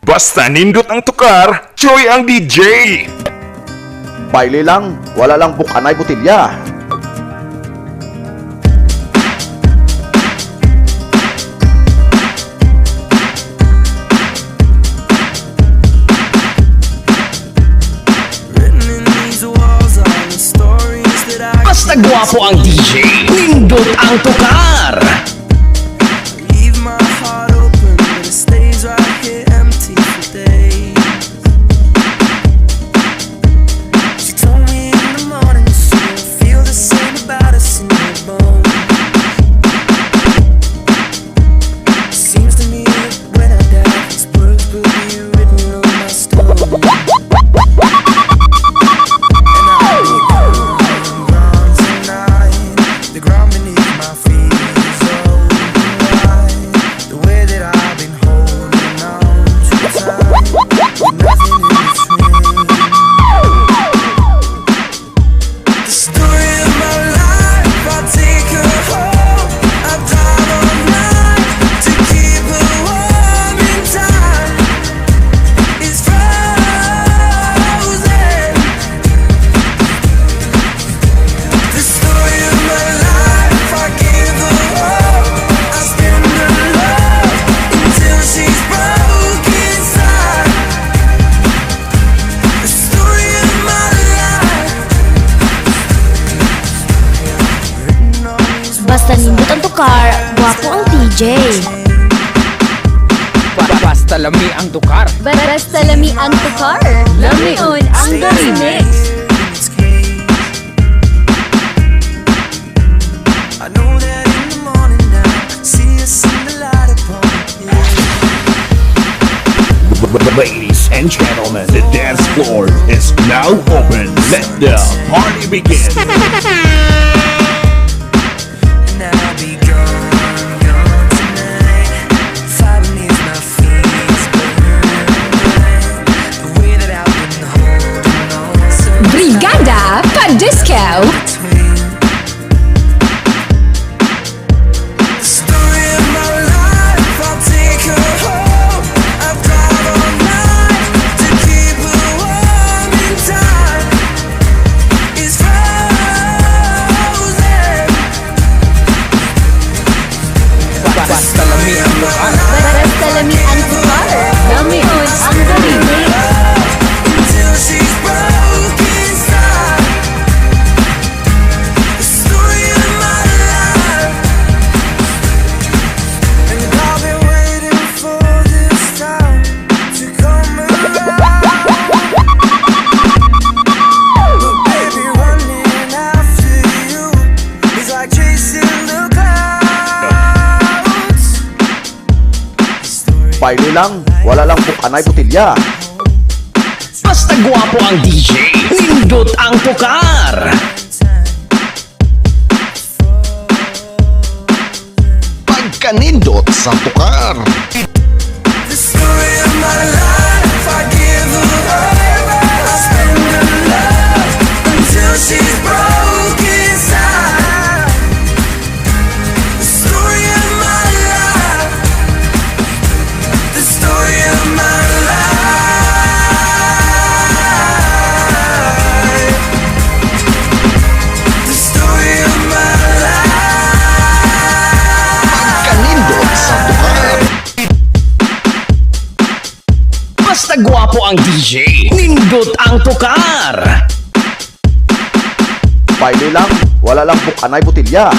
Basta nindot ang tukar, Joy ang DJ. Baile lang, wala lang bukanay botilya. Basta gwapo ang DJ, nindot ang tukar. Leave my heart open, but it stays right here empty for days. She told me in the morning she'll feel the same about us in her bones. Seems to me that when I die, these words will be written on my stone. And I'll be gone tonight. The ground beneath my feet is open wide. The way that I've been holding on too tight, with nothing in between. The story of my life, I'll take her home. I'll drive all night to keep her warm in time. It's frozen. The story of my life, I give her all. I spend her love until she's broke inside. The story of my life, written on these Basta nindot ang tukar, gwapo ang DJ. Basta lami ang tukar. Basta lami ang tukar, lamion ang remix. its cage. I know that in the morning now, see us in the light upon Ladies and gentlemen, the dance floor is now open. Let the party begin. and I'll be gone, gone tonight. Fire beneath my feet is burning. The way that I've been holding on so Brigada Pandisco. between. The story of my life, I'll take her home. I'll drive all night to keep her warm in time. It's frozen. Basta lami ang tukar. Basta lami ang tukar, lamion ang remix. Until she's broke inside. The story of my life, and I've been waiting for this time to come around. But baby, running after you is like chasing the clouds. The story Baile lang, wala lang bukanay botilya. Basta gwapo ang DJ, nindot ang tukar. Pagkanindot sa tukar. The story of my life, I give her all. I spend her love until she's broke inside. The story of my life, the story of my life, the story of my life. Pagkanindot sa tukar. Basta gwapo ang DJ, nindot ang tukar. Baile lang, wala lang bukanay botilya.